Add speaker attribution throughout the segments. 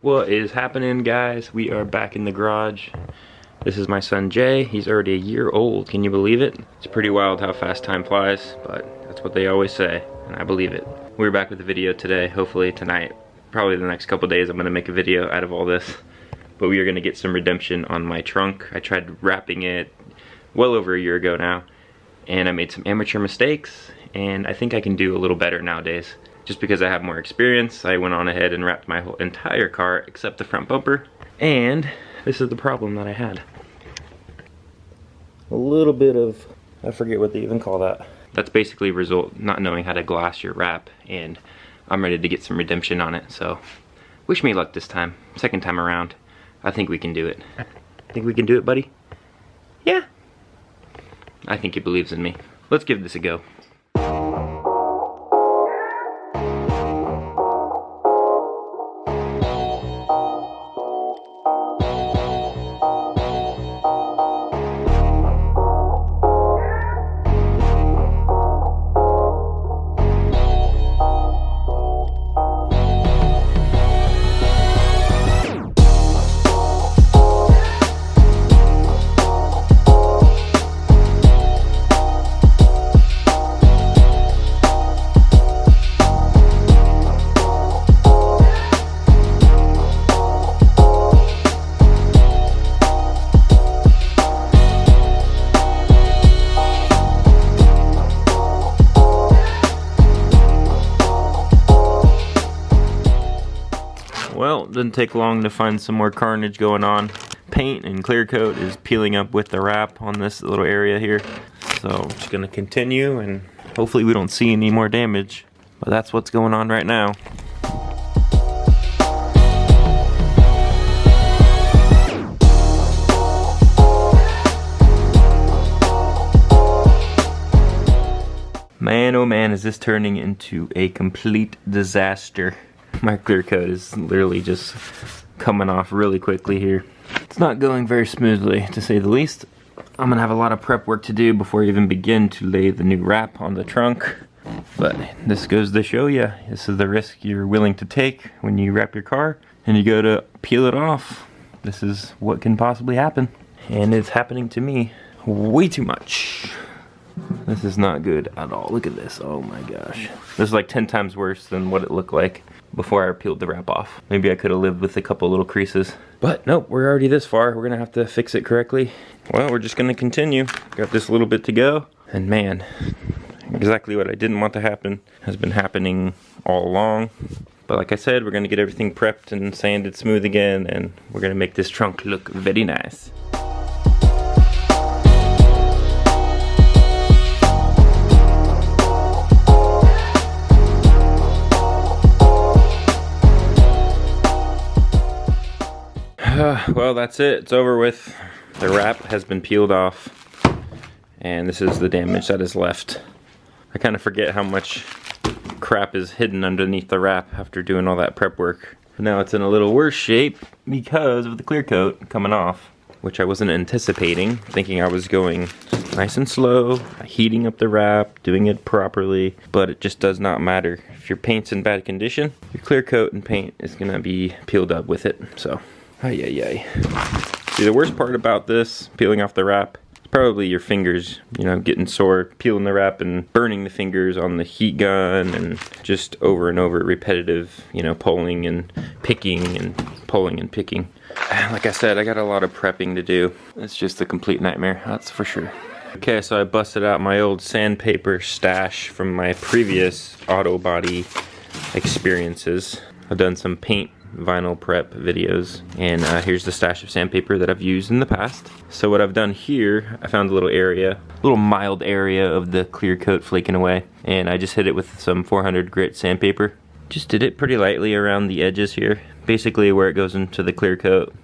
Speaker 1: What is happening, guys? We are back in the garage. This is my son Jay. He's already a year old. Can you believe it? It's pretty wild how fast time flies, but that's what they always say, and I believe it. We're back with a video today, hopefully tonight. Probably the next couple days I'm gonna make a video out of all this. But we are gonna get some redemption on my trunk. I tried wrapping it well over a year ago now, and I made some amateur mistakes, and I think I can do a little better nowadays. Just because I have more experience, I went on ahead and wrapped my whole entire car except the front bumper. And this is the problem that I had. A little bit of, I forget what they even call that. That's basically a result not knowing how to glass your wrap, and I'm ready to get some redemption on it. So wish me luck this time. Second time around. I think we can do it. Think we can do it, buddy? Yeah. I think he believes in me. Let's give this a go. Well, it didn't take long to find some more carnage going on. Paint and clear coat is peeling up with the wrap on this little area here. So I'm just gonna continue and hopefully we don't see any more damage. But that's what's going on right now. Man, oh man, is this turning into a complete disaster. My clear coat is literally just coming off really quickly here. It's not going very smoothly, to say the least. I'm gonna have a lot of prep work to do before I even begin to lay the new wrap on the trunk. But this goes to show you, this is the risk you're willing to take when you wrap your car and you go to peel it off. This is what can possibly happen. And it's happening to me way too much. This is not good at all. Look at this. Oh my gosh. This is like 10 times worse than what it looked like before I peeled the wrap off. Maybe I could have lived with a couple little creases. But nope, we're already this far. We're gonna have to fix it correctly. Well, we're just gonna continue. Got this little bit to go. And man, exactly what I didn't want to happen has been happening all along. But like I said, we're gonna get everything prepped and sanded smooth again, and we're gonna make this trunk look very nice. Well, that's it. It's over with. The wrap has been peeled off, and this is the damage that is left. I kind of forget how much crap is hidden underneath the wrap after doing all that prep work. Now it's in a little worse shape because of the clear coat coming off, which I wasn't anticipating, thinking I was going nice and slow, heating up the wrap, doing it properly, but it just does not matter. If your paint's in bad condition, your clear coat and paint is gonna be peeled up with it, so. Ay, ay, ay. See, the worst part about this, peeling off the wrap, is probably your fingers, you know, getting sore, peeling the wrap and burning the fingers on the heat gun, and just over and over repetitive, you know, pulling and picking and pulling and picking. Like I said, I got a lot of prepping to do. It's just a complete nightmare, that's for sure. Okay, so I busted out my old sandpaper stash from my previous auto body experiences. I've done some paint vinyl prep videos, and here's the stash of sandpaper that I've used in the past. So what I've done here, I found a little area, a little mild area of the clear coat flaking away, and I just hit it with some 400 grit sandpaper. Just did it pretty lightly around the edges here, basically where it goes into the clear coat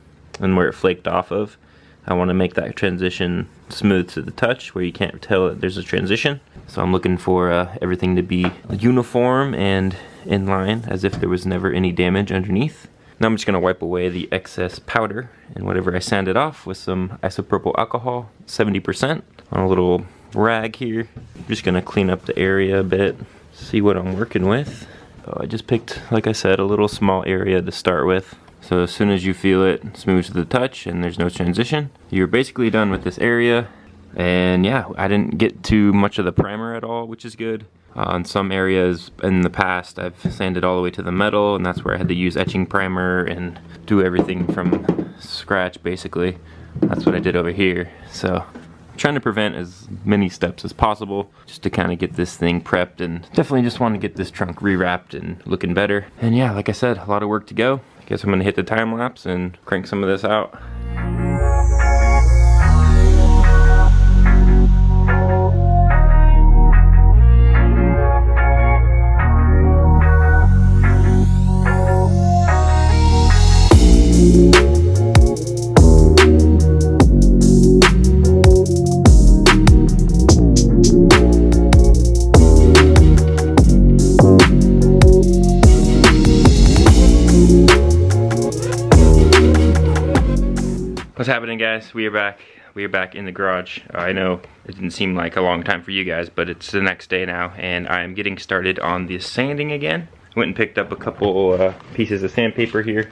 Speaker 1: and where it flaked off of. I want to make that transition smooth to the touch where you can't tell that there's a transition. So I'm looking for everything to be uniform and in line as if there was never any damage underneath. Now I'm just going to wipe away the excess powder and whatever I sanded off with some isopropyl alcohol, 70%, on a little rag here. I'm just going to clean up the area a bit, see what I'm working with. So I just picked, like I said, a little small area to start with. So as soon as you feel it smooth to the touch and there's no transition, you're basically done with this area. And yeah, I didn't get too much of the primer at all, which is good. In some areas in the past, I've sanded all the way to the metal, and that's where I had to use etching primer and do everything from scratch, basically. That's what I did over here. So I'm trying to prevent as many steps as possible just to kind of get this thing prepped, and definitely just want to get this trunk rewrapped and looking better. And yeah, like I said, a lot of work to go. I guess I'm gonna hit the time lapse and crank some of this out. What's happening, guys? We are back. We are back in the garage. I know it didn't seem like a long time for you guys, but it's the next day now, and I'm getting started on the sanding again. Went and picked up a couple pieces of sandpaper here.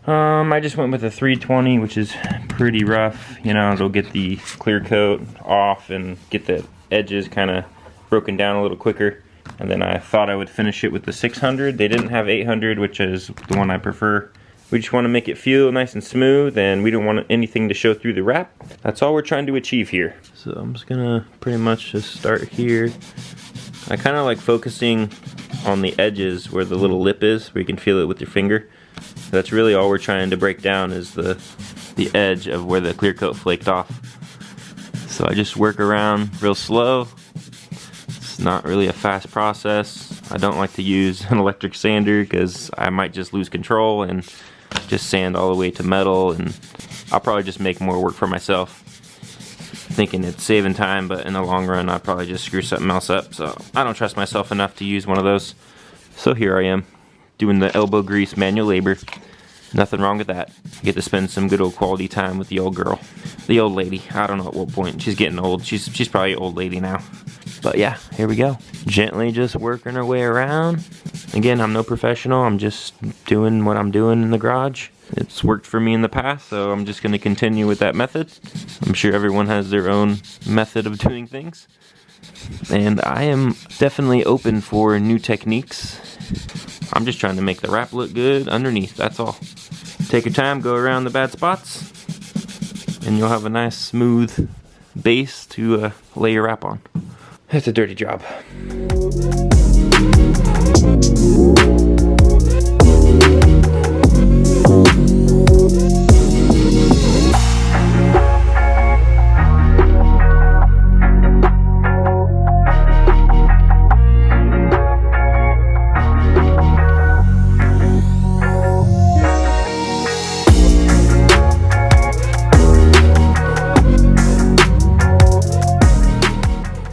Speaker 1: I just went with a 320, which is pretty rough. You know, it'll get the clear coat off and get the edges kind of broken down a little quicker. And then I thought I would finish it with the 600. They didn't have 800, which is the one I prefer. We just want to make it feel nice and smooth, and we don't want anything to show through the wrap. That's all we're trying to achieve here. So I'm just gonna pretty much just start here. I kind of like focusing on the edges where the little lip is, where you can feel it with your finger. That's really all we're trying to break down, is the edge of where the clear coat flaked off. So I just work around real slow. It's not really a fast process. I don't like to use an electric sander because I might just lose control and just sand all the way to metal, and I'll probably just make more work for myself, thinking it's saving time, but in the long run I'll probably just screw something else up. So I don't trust myself enough to use one of those. So here I am, doing the elbow grease manual labor. Nothing wrong with that. I get to spend some good old quality time with the old girl. The old lady. I don't know at what point. She's getting old. She's probably an old lady now. But yeah, here we go. Gently just working our way around. Again, I'm no professional. I'm just doing what I'm doing in the garage. It's worked for me in the past, so I'm just going to continue with that method. I'm sure everyone has their own method of doing things. And I am definitely open for new techniques. I'm just trying to make the wrap look good underneath, that's all. Take your time, go around the bad spots, and you'll have a nice smooth base to lay your wrap on. It's a dirty job.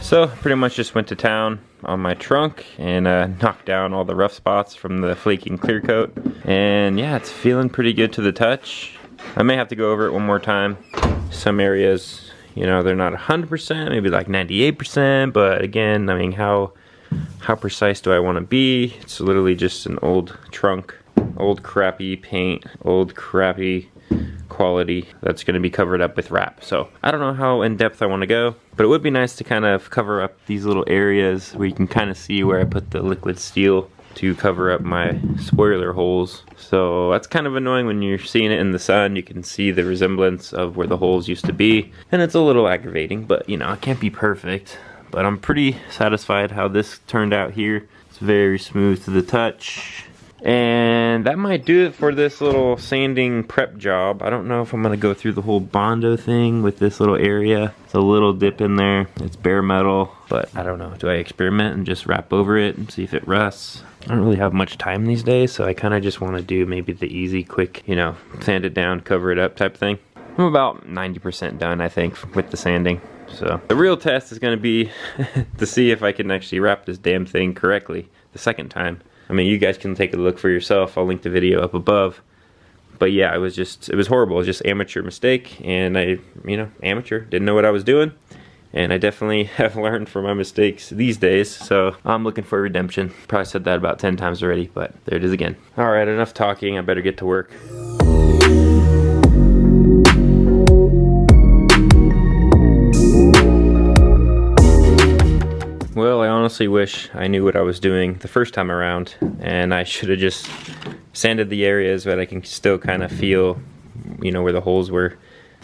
Speaker 1: So pretty much just went to town on my trunk and knocked down all the rough spots from the flaking clear coat. And yeah, it's feeling pretty good to the touch. I may have to go over it one more time. Some areas, you know, they're not 100%, maybe like 98%, but again, I mean, how precise do I want to be? It's literally just an old trunk, old crappy paint, old crappy quality that's going to be covered up with wrap. So I don't know how in depth I want to go, but it would be nice to kind of cover up these little areas where you can kind of see where I put the liquid steel to cover up my spoiler holes. So that's kind of annoying when you're seeing it in the sun. You can see the resemblance of where the holes used to be, and it's a little aggravating, but you know, it can't be perfect. But I'm pretty satisfied how this turned out here. It's very smooth to the touch. And that might do it for this little sanding prep job. I don't know if I'm gonna go through the whole Bondo thing with this little area. It's a little dip in there. It's bare metal, but I don't know. Do I experiment and just wrap over it and see if it rusts? I don't really have much time these days, so I kind of just want to do maybe the easy, quick, you know, sand it down, cover it up type thing. I'm about 90% done, I think, with the sanding. So the real test is gonna be to see if I can actually wrap this damn thing correctly the second time. I mean, you guys can take a look for yourself. I'll link the video up above. But yeah, it was horrible. It was just amateur mistake, and amateur, didn't know what I was doing. And I definitely have learned from my mistakes these days, so I'm looking for redemption. Probably said that about 10 times already, but there it is again. All right, enough talking. I better get to work. Well, I honestly wish I knew what I was doing the first time around, and I should have just sanded the areas that I can still kind of feel, you know, where the holes were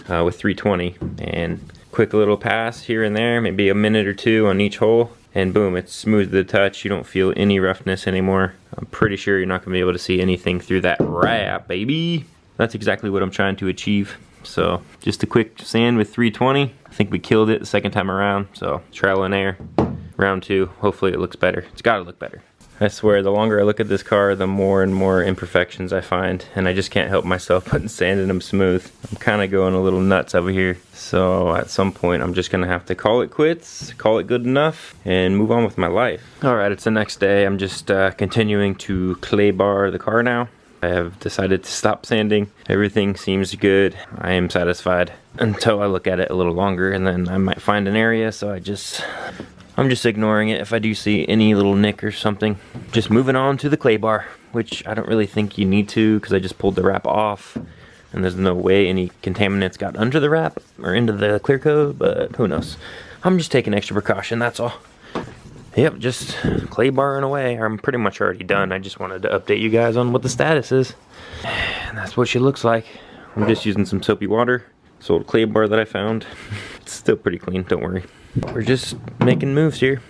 Speaker 1: with 320. And quick little pass here and there, maybe a minute or two on each hole, and boom, it's smooth to the touch. You don't feel any roughness anymore. I'm pretty sure you're not gonna be able to see anything through that wrap, baby. That's exactly what I'm trying to achieve. So just a quick sand with 320. I think we killed it the second time around, so trial and error. Round two, hopefully it looks better. It's gotta look better. I swear, the longer I look at this car, the more and more imperfections I find, and I just can't help myself putting sand in them smooth. I'm kind of going a little nuts over here. So at some point, I'm just gonna have to call it quits, call it good enough, and move on with my life. All right, it's the next day. I'm just continuing to clay bar the car now. I have decided to stop sanding. Everything seems good. I am satisfied until I look at it a little longer, and then I might find an area, so I'm just ignoring it if I do see any little nick or something. Just moving on to the clay bar, which I don't really think you need to because I just pulled the wrap off and there's no way any contaminants got under the wrap or into the clear coat, but who knows. I'm just taking extra precaution, that's all. Yep, just clay barring away. I'm pretty much already done. I just wanted to update you guys on what the status is. And that's what she looks like. I'm just using some soapy water. This old clay bar that I found. It's still pretty clean, don't worry. We're just making moves here.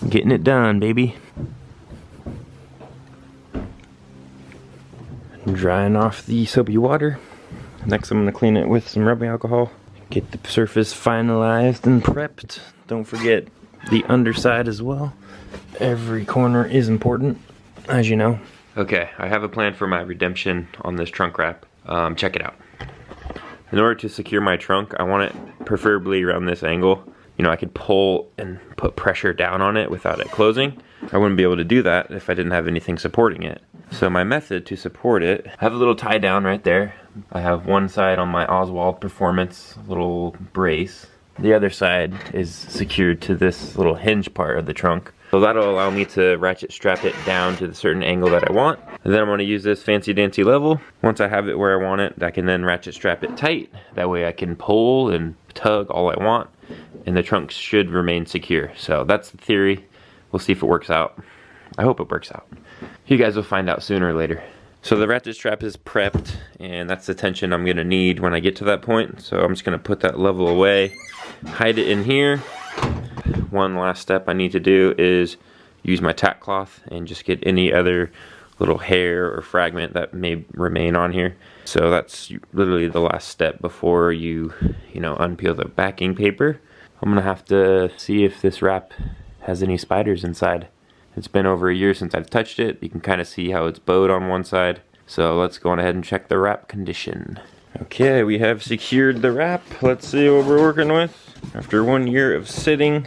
Speaker 1: Getting it done, baby. Drying off the soapy water. Next I'm gonna clean it with some rubbing alcohol. Get the surface finalized and prepped. Don't forget the underside as well. Every corner is important, as you know. Okay, I have a plan for my redemption on this trunk wrap. Check it out. In order to secure my trunk, I want it preferably around this angle. You know, I could pull and put pressure down on it without it closing. I wouldn't be able to do that if I didn't have anything supporting it. So my method to support it, I have a little tie down right there. I have one side on my Oswald Performance little brace. The other side is secured to this little hinge part of the trunk. So that'll allow me to ratchet strap it down to the certain angle that I want. And then I'm gonna use this fancy dancy level. Once I have it where I want it, I can then ratchet strap it tight. That way I can pull and tug all I want, and the trunk should remain secure. So that's the theory. We'll see if it works out. I hope it works out. You guys will find out sooner or later. So the ratchet strap is prepped, and that's the tension I'm gonna need when I get to that point. So I'm just gonna put that level away, hide it in here. One last step I need to do is use my tack cloth and just get any other little hair or fragment that may remain on here. So that's literally the last step before you unpeel the backing paper. I'm gonna have to see if this wrap has any spiders inside. It's been over a year since I've touched it. You can kind of see how it's bowed on one side. So let's go on ahead and check the wrap condition. Okay, we have secured the wrap. Let's see what we're working with. After 1 year of sitting,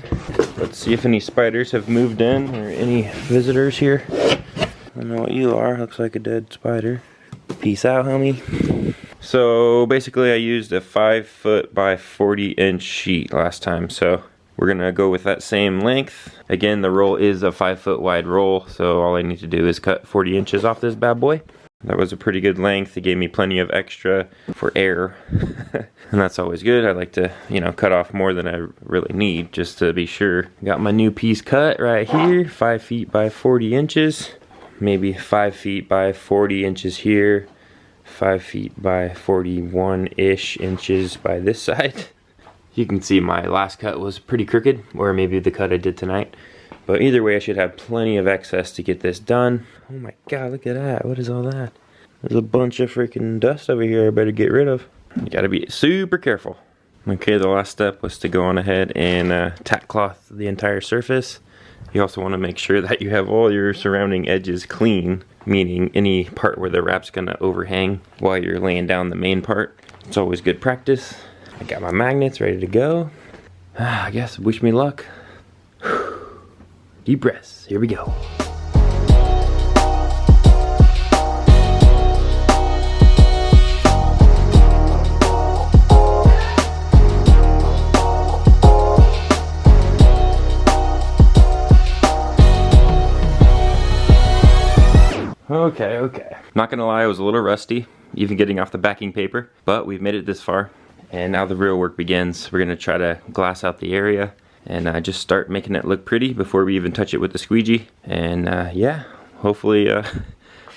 Speaker 1: let's see if any spiders have moved in or any visitors here. I don't know what you are. Looks like a dead spider. Peace out, homie. So basically I used a 5-foot by 40-inch sheet last time. So we're gonna go with that same length. Again, the roll is a 5-foot wide roll. So all I need to do is cut 40 inches off this bad boy. That was a pretty good length. It gave me plenty of extra for air. And that's always good. I like to, cut off more than I really need just to be sure. Got my new piece cut right here, 5 feet by 40 inches. Maybe 5 feet by 40 inches here. 5 feet by 41-ish inches by this side. You can see my last cut was pretty crooked, or maybe the cut I did tonight. But either way, I should have plenty of excess to get this done. Oh my god, look at that. What is all that? There's a bunch of freaking dust over here I better get rid of. You gotta be super careful. Okay, the last step was to go on ahead and tack cloth the entire surface. You also want to make sure that you have all your surrounding edges clean, meaning any part where the wrap's gonna overhang while you're laying down the main part. It's always good practice. I got my magnets ready to go. I guess wish me luck. Deep breaths, here we go. Okay. Not gonna lie, I was a little rusty, even getting off the backing paper, but we've made it this far. And now the real work begins. We're gonna try to glass out the area and just start making it look pretty before we even touch it with the squeegee. And yeah, hopefully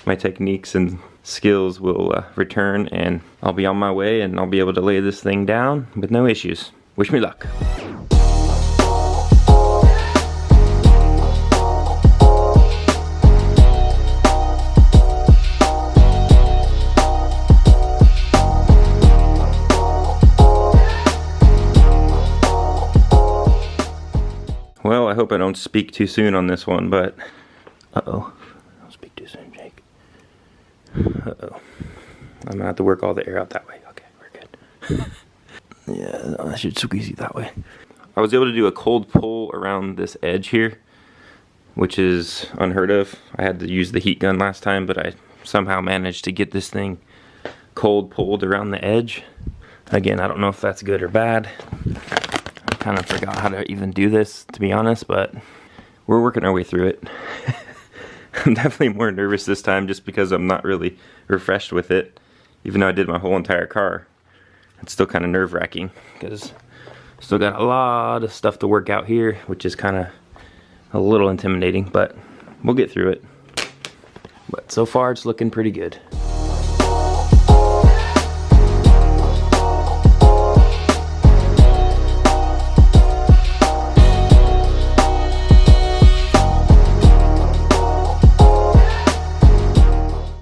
Speaker 1: my techniques and skills will return and I'll be on my way and I'll be able to lay this thing down with no issues. Wish me luck. Well, I hope I don't speak too soon on this one, but uh-oh. Don't speak too soon, Jake. Uh-oh. I'm gonna have to work all the air out that way. Okay, we're good. Yeah, no, I should squeeze it that way. I was able to do a cold pull around this edge here, which is unheard of. I had to use the heat gun last time, but I somehow managed to get this thing cold pulled around the edge. Again, I don't know if that's good or bad. I kind of forgot how to even do this, to be honest, but we're working our way through it. I'm definitely more nervous this time just because I'm not really refreshed with it. Even though I did my whole entire car, it's still kind of nerve-wracking because still got a lot of stuff to work out here, which is kind of a little intimidating, but we'll get through it. But so far it's looking pretty good.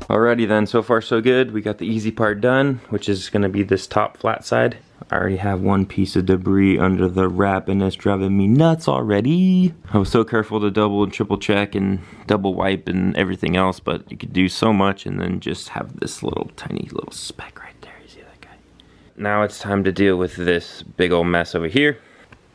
Speaker 1: Alrighty then, so far so good. We got the easy part done, which is going to be this top flat side. I already have one piece of debris under the wrap and it's driving me nuts already. I was so careful to double and triple check and double wipe and everything else, but you could do so much and then just have this little tiny little speck right there. You see that guy? Now it's time to deal with this big old mess over here.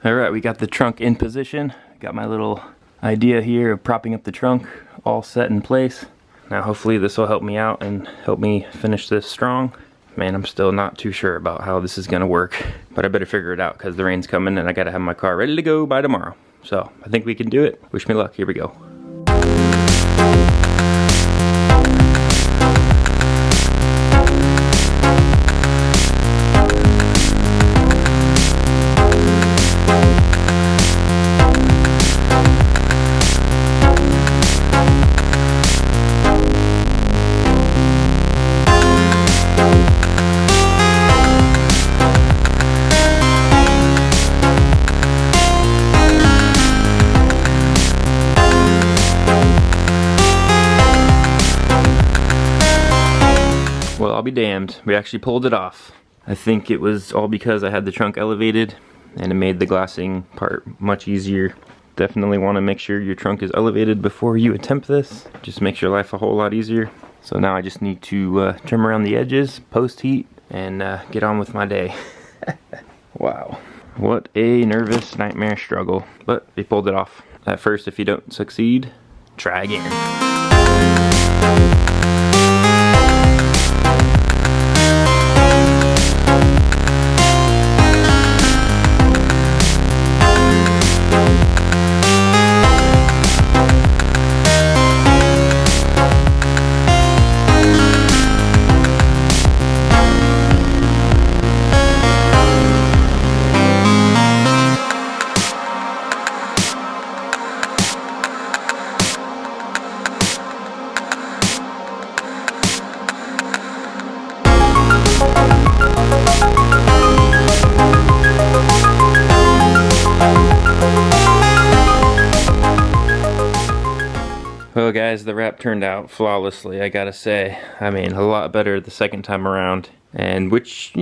Speaker 1: Alright, we got the trunk in position. Got my little idea here of propping up the trunk all set in place. Now hopefully this will help me out and help me finish this strong. Man, I'm still not too sure about how this is gonna work, but I better figure it out because the rain's coming and I gotta have my car ready to go by tomorrow. So I think we can do it. Wish me luck. Here we go. Well, I'll be damned. We actually pulled it off. I think it was all because I had the trunk elevated and it made the glassing part much easier. Definitely want to make sure your trunk is elevated before you attempt this. Just makes your life a whole lot easier. So now I just need to trim around the edges, post heat, and get on with my day. Wow. What a nervous nightmare struggle. But we pulled it off. At first, if you don't succeed, try again. Well guys, the wrap turned out flawlessly, I gotta say. I mean, a lot better the second time around. And which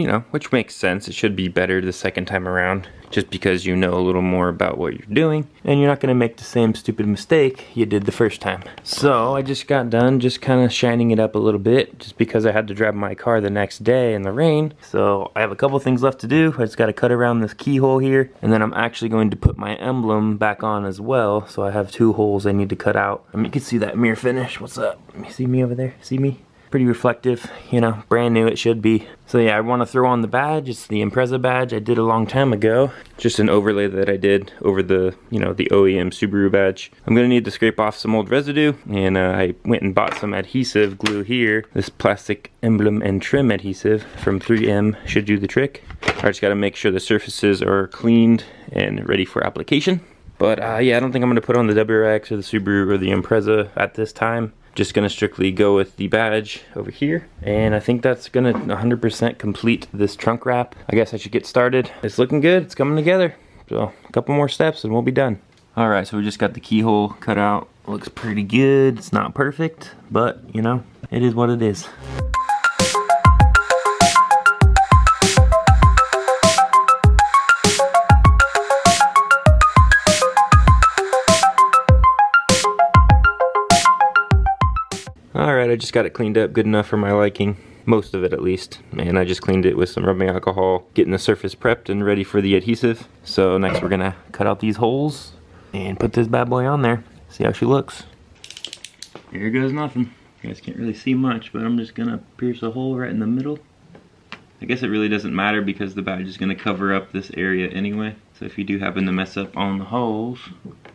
Speaker 1: makes sense. It should be better the second time around. Just because you know a little more about what you're doing. And you're not gonna make the same stupid mistake you did the first time. So I just got done just kind of shining it up a little bit. Just because I had to drive my car the next day in the rain. So I have a couple things left to do. I just gotta cut around this keyhole here. And then I'm actually going to put my emblem back on as well. So I have two holes I need to cut out. I mean, you can see that mirror finish. What's up? You see me over there? See me? pretty reflective, you know, brand new it should be. So yeah, I want to throw on the badge. It's the Impreza badge I did a long time ago. Just an overlay that I did over the, you know, the OEM Subaru badge. I'm gonna need to scrape off some old residue, and I went and bought some adhesive glue here. This plastic emblem and trim adhesive from 3M should do the trick. I just gotta make sure the surfaces are cleaned and ready for application. But yeah, I don't think I'm gonna put on the w.r.x or the Subaru or the Impreza at this time. Just gonna strictly go with the badge over here, and I think that's gonna 100% complete this trunk wrap. I guess I should get started. It's looking good, it's coming together. So a couple more steps and we'll be done. All right, so we just got the keyhole cut out. Looks pretty good. It's not perfect, but you know, it is what it is. Alright, I just got it cleaned up good enough for my liking. Most of it at least. And I just cleaned it with some rubbing alcohol, getting the surface prepped and ready for the adhesive. So next we're gonna cut out these holes and put this bad boy on there. See how she looks. Here goes nothing. You guys can't really see much, but I'm just gonna pierce a hole right in the middle. I guess it really doesn't matter because the badge is gonna cover up this area anyway. So if you do happen to mess up on the holes,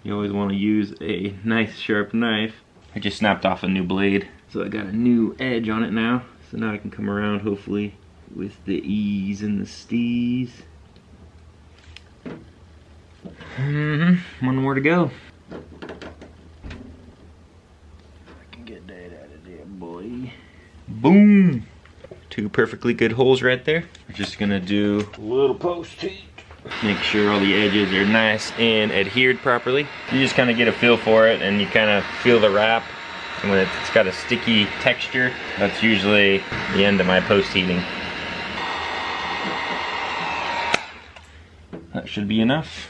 Speaker 1: you always wanna use a nice sharp knife. I just snapped off a new blade, so I got a new edge on it now. So now I can come around hopefully with the ease and the steez. One more to go. I can get that out of there, boy. Boom! 2 perfectly good holes right there. We're just gonna do a little post-heat. Make sure all the edges are nice and adhered properly. You just kind of get a feel for it, and you kind of feel the wrap. And when it's got a sticky texture, that's usually the end of my post-heating. That should be enough.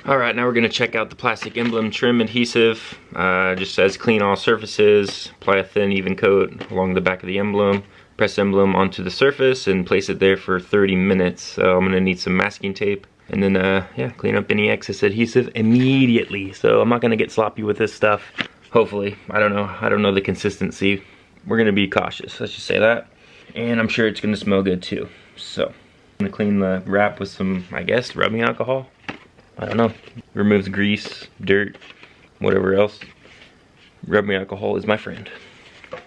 Speaker 1: All right, now we're gonna check out the plastic emblem trim adhesive. Just says clean all surfaces, apply a thin even coat along the back of the emblem, press emblem onto the surface and place it there for 30 minutes. So I'm gonna need some masking tape, and then yeah, clean up any excess adhesive immediately. So I'm not gonna get sloppy with this stuff. Hopefully, I don't know the consistency. We're gonna be cautious, let's just say that. And I'm sure it's gonna smell good too. So I'm gonna clean the wrap with some, I guess, rubbing alcohol. I don't know. Removes grease, dirt, whatever else. Rubbing alcohol is my friend.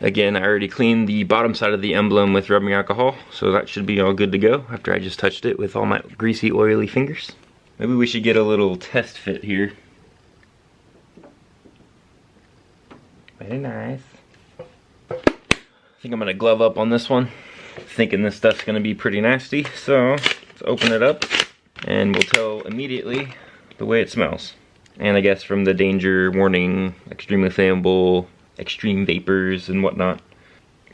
Speaker 1: Again, I already cleaned the bottom side of the emblem with rubbing alcohol, so that should be all good to go after I just touched it with all my greasy, oily fingers. Maybe we should get a little test fit here. Very nice. I think I'm gonna glove up on this one. Thinking this stuff's gonna be pretty nasty, so let's open it up and we'll tell immediately the way it smells. And I guess from the danger warning, extremely flammable, extreme vapors and whatnot.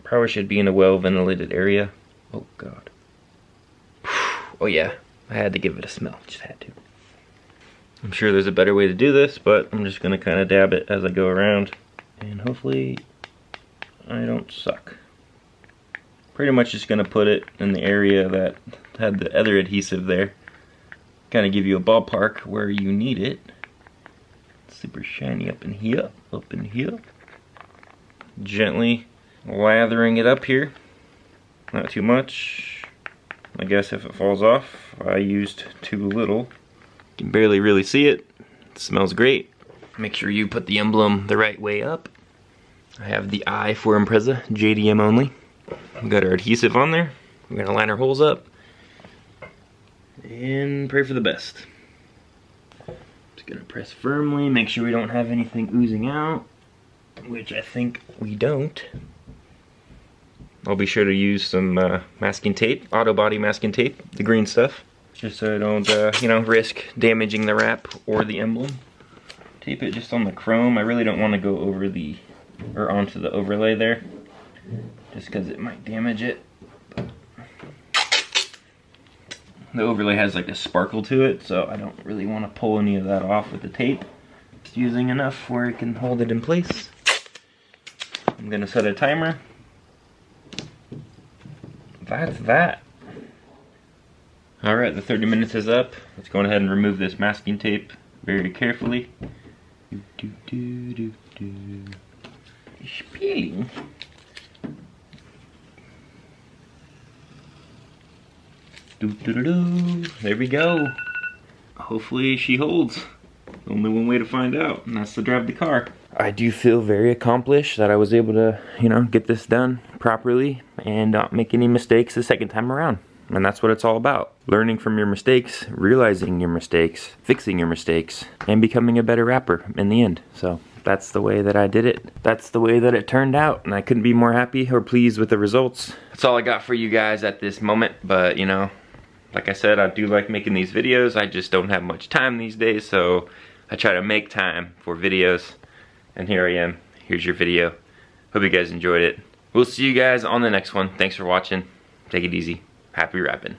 Speaker 1: Probably should be in a well-ventilated area. Oh god. Oh yeah, I had to give it a smell, just had to. I'm sure there's a better way to do this, but I'm just gonna kind of dab it as I go around. And hopefully I don't suck. Pretty much just gonna put it in the area that had the other adhesive there. Kind of give you a ballpark where you need it. Super shiny up in here, up in here. Gently lathering it up here. Not too much. I guess if it falls off, I used too little. You can barely really see it. It smells great. Make sure you put the emblem the right way up. I have the I for Impreza, JDM only. We've got our adhesive on there. We're gonna line our holes up and pray for the best. Just gonna press firmly, make sure we don't have anything oozing out, which I think we don't. I'll be sure to use some masking tape, auto body masking tape, the green stuff, just so I don't, you know, risk damaging the wrap or the emblem. Tape it just on the chrome. I really don't want to go over the, or onto the overlay there, just because it might damage it. But the overlay has like a sparkle to it, so I don't really want to pull any of that off with the tape. Just using enough where it can hold it in place. I'm gonna set a timer. That's that. Alright, the 30 minutes is up. Let's go ahead and remove this masking tape very carefully. It's peeling. There we go. Hopefully she holds. Only one way to find out, and that's to drive the car. I do feel very accomplished that I was able to, you know, get this done properly and not make any mistakes the second time around. And that's what it's all about. Learning from your mistakes, realizing your mistakes, fixing your mistakes, and becoming a better rapper in the end. So that's the way that I did it. That's the way that it turned out, and I couldn't be more happy or pleased with the results. That's all I got for you guys at this moment, but you know, like I said, I do like making these videos. I just don't have much time these days, so I try to make time for videos. And here I am. Here's your video. Hope you guys enjoyed it. We'll see you guys on the next one. Thanks for watching. Take it easy. Happy rapping.